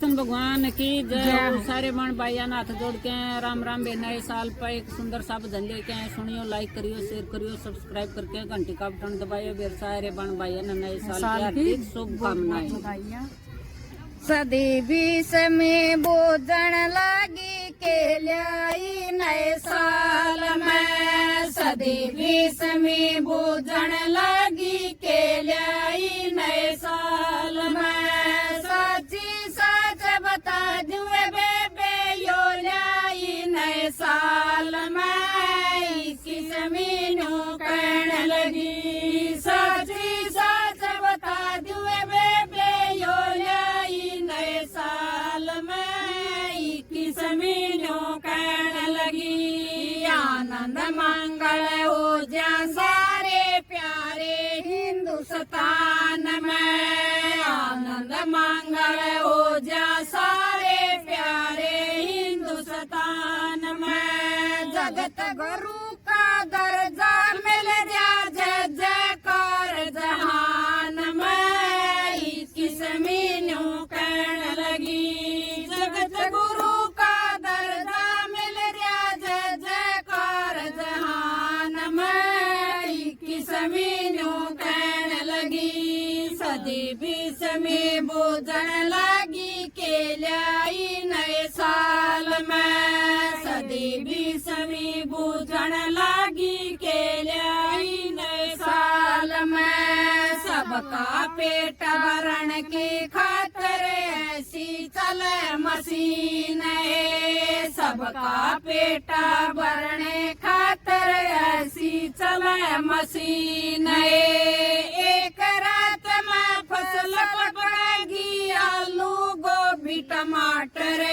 कृष्ण भगवान की जय। सारे बण भाइयों हाथ जोड़ के राम राम बे। नए साल पर एक सुंदर सा भजन लेके आए। सुनियो, लाइक करियो, शेयर करियो, सब्सक्राइब करके घंटी का बटन दबाइयो। बेर सारे बण भाइयों नए साल की हार्दिक शुभकामनाएं। सदी बीस में बोझण लागी के ल्याई नए साल में। सदी बीस में बोझण लागी के ल्याई नए साल में। सच्ची सच बता दुए बेबे यो ल्याई नए साल में। इसकी जमीनों कहने लगी सच्ची सच बता दुए बेबे यो ल्याई नए साल में। इसकी जमीनों कहने लगी आनंद मंगल हो जा सारे प्यारे हिंदुस्तान में। आनंद मंगल हो जा सारे प्यारे हिंदुस्तान में। जगत गुरु का दर्जा मिल जा जय जयकार जहान में। इसकी जमीनों कहने लगी जगत गुरु का दर्जा मिल जा जय जयकार जहान में। इसकी जमीनों कहने लगी सदी बीस में बोझण लागी के ल्याई नए साल में। सदी बीस में बोझण लागी के ल्याई नए साल में। सबका पेट भरण की खातिर ऐसी चले मशीन है। सबका पेट भरने खातिर ऐसी चले मशीन है। एक रात में फसल पकेगी आलू गोभी टमाटर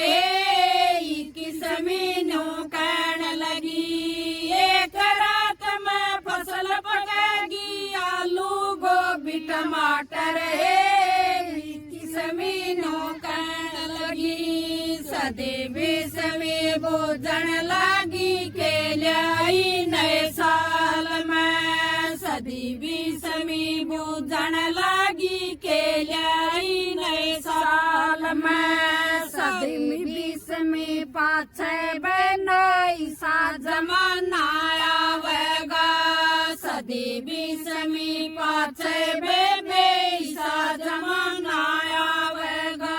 की जमीनों कहने लगी। एक रात में फसल पकेगी आलू गोभी टमाटर की जमीनों कहने लगी सदी बीस में बोझण लागी के ल्याई नए साल में। सदी बीस में बोझण लागी के ल्याई नए साल में। सदी बीस में पाछे बनाई सा जमाना आवेगा। सदी बीस में पाछे बेबे सा जमाना आवेगा।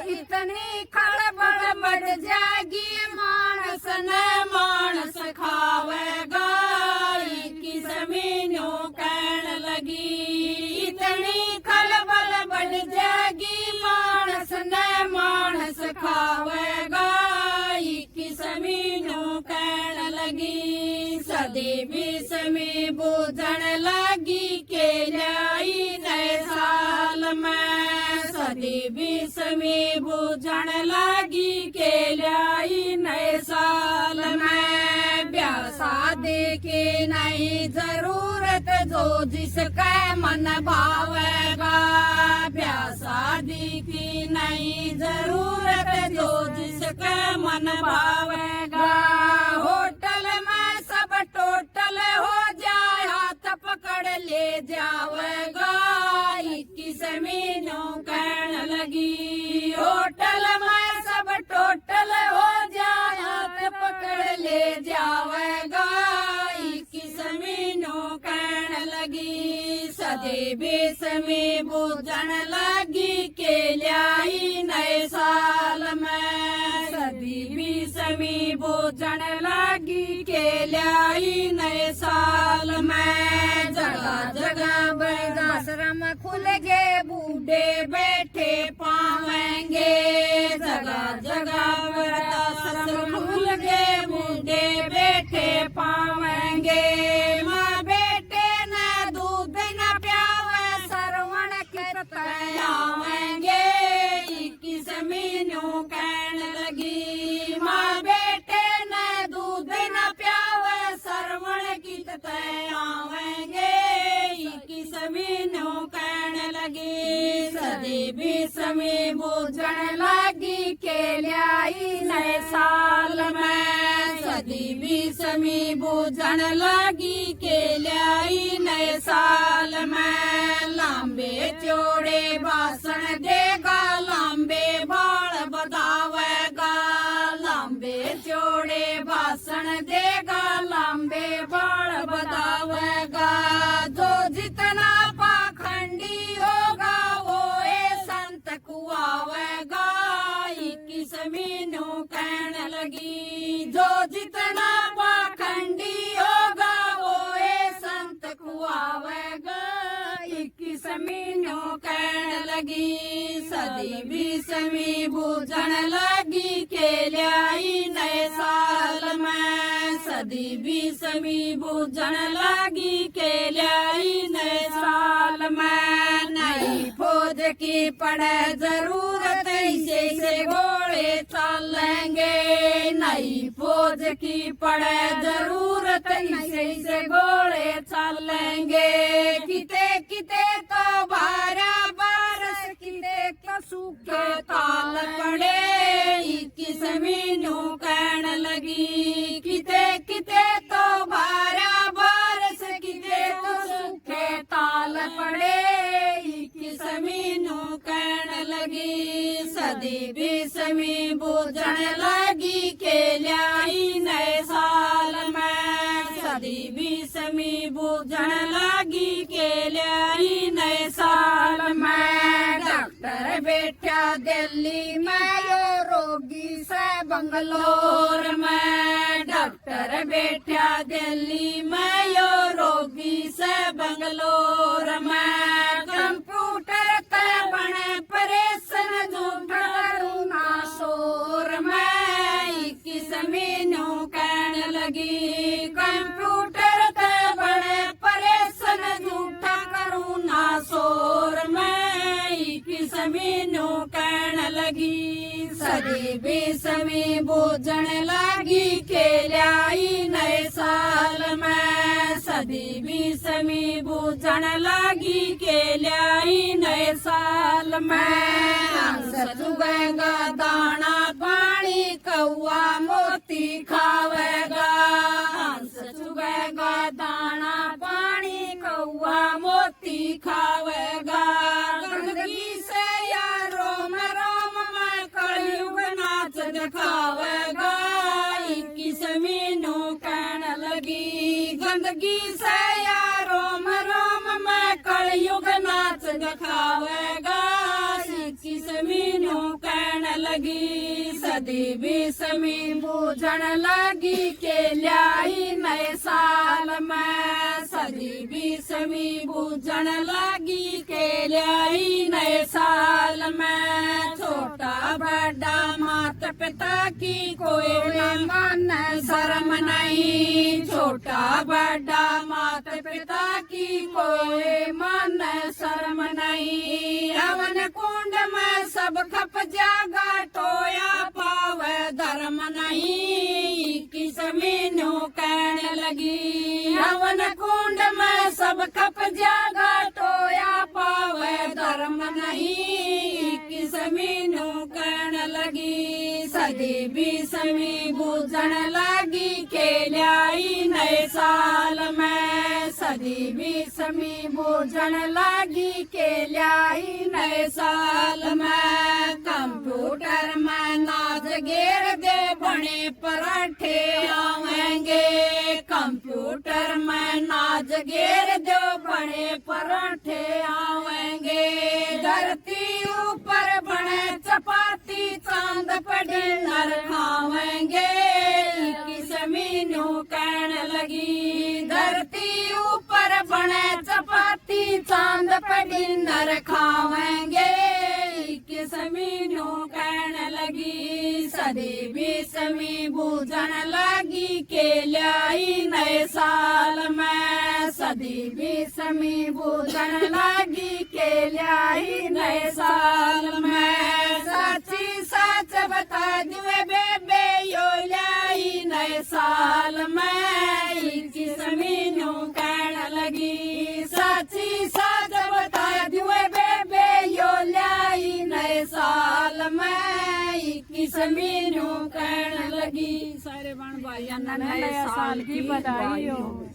इतनी खड़बड़ बढ़ जाएगी मानस न मानस खावेगा। की जमीनों कहने लगी इतनी खड़बड़ बढ़ जाएगी मानस न मानस खावेगा। की जमीनों कहने लगी सदी बीस में बोझण लागी के ल्याई नए साल में। सदी बीस में बोझण लागी के ल्याई नए साल में। ब्याह शादी की नहीं जरूरत जो जिसका मन भावेगा। ब्याह शादी की नहीं जरूरत जो जिसका मन भावेगा। होटल में सब टोटल हो जाए हाथ पकड़ ले जावेगा। की जमीनों कहने लगी होटल में सब टोटल हो जाए हाथ पकड़ ले जावेगा। की जमीनों कहने लगी सदी बीस में बोझण लागी के ल्याई नए साल में। सदी बीस में बोझण लागी के ल्याई नए साल में। जगह जगह वृद्धाश्रम खुल गए बूढ़े बैठे पावेंगे। जगह जगह वृद्धाश्रम खुल गए बूढ़े बैठे पावेंगे। माँ बेटे न दूध न प्यावे सरवण कित आवेंगे। की जमीनों कहने लगी माँ बेटे न दूध न प्यावे सरवण कित आवेंगे। की जमीनों कहने लगी सदी बीस में बोझण लागी के ल्याई नए साल में। सदी बीस में बोझण लागी के ल्याई नए साल में। लांबे चौड़े भाषण देगा लांबे समीनू कहने लगी, जो जितना पाखंडी होगा वो ये संत खुआवेगा। 21 मीनू कहने लगी, सदी 20वीं बूझन लगी के ल्याई नए साल में। सदी 20वीं बूझन लगी के ल्याई नए साल में। नई फौज की पड़े जरूरत इसे घोड़े चलेंगे। नई फौज की पड़े जरूरत इसे घोड़े चलेंगे। किते किते तो बारा बारस किते कसू के ताल पड़े। 21 मीनू कहने लगी, किते किते तो बारा बारस किते कसू के ताल पड़े। 21 मीनू कहने लगी, सदी 20वीं बूझन लगी के ल्याई नए साल में। सदी 20वीं बूझन लगी के ल्याई नए साल में। डॉक्टर बैठा दिल्ली में यो रोगी से बंगलोर में। डॉक्टर बैठा दिल्ली में यो रोगी से बंगलोर में। कंप्यूटर ते बने परेशान झूठा ना शोर में। 21 मीनू कहने लगी, कंप्यूटर ते बने परेशान झूठा करूँ ना शोर में। 21 मीनू कहने लगी, सदी 20वीं बूझन लगी के ल्याई नए साल में। सदी 20वीं बूझन लगी के ल्याई नए साल में। चुगेगा दाना पानी कौआ मोती खावेगा। चुगेगा दाना पानी कौआ मोती खावेगा। गंदगी से यार रोम रोम में कलयुग नाच दिखावेगा। 21 मीनू कहने लगी, गंदगी से यार रोम रोम में कलयुग नाच दिखावेगा। 21 मीनू कहने लगी, सदी 20वीं बूझन लगी के ल्याई नए साल में। सदी 20वीं बूझन लगी के ल्याई नए साल में। छोटा बड़ा माता पिता की कोई न मान शर्म नहीं। छोटा बड़ा माता पिता की कोई मान शर्म नहीं। हवन कुंड में सब खप जागा टोया पावे धर्म नहीं। 21 मीनू कहने लगी, हवन कुंड में सब खप जागा टोया पावे धर्म नहीं। 21 मीनू कहने लगी, सदी 20वीं बूझन लगी के ल्याई नए साल में। सदी 20वीं बूझन लगी के ल्याई नए साल में। कंप्यूटर में नाच घेर दे बने पराठे आवेंगे। कंप्यूटर में नाच घेर दो बने पराठे आवेंगे। धरती ऊपर बने चपाती चांद पर डिनर खावेंगे। 21 मीनू कहने लगी, धरती ऊपर बने चपाती चांद पर डिनर खावेंगे। 21 मीनू कहने लगी, सदी 20वीं बूझन लगी के ल्याई नए साल में। सदी 20वीं बूझन लगी के ल्याई नए साल में। सच्ची सच बता दुए बेबे यो ल्याई नए साल में। 21 मीनू कहने लगी, सच्ची सच बता दुए बेबे यो ल्याई नए साल में। 21 मीनू कहने लगी, सारे बन भाइयों ने नए साल की बधाई हो।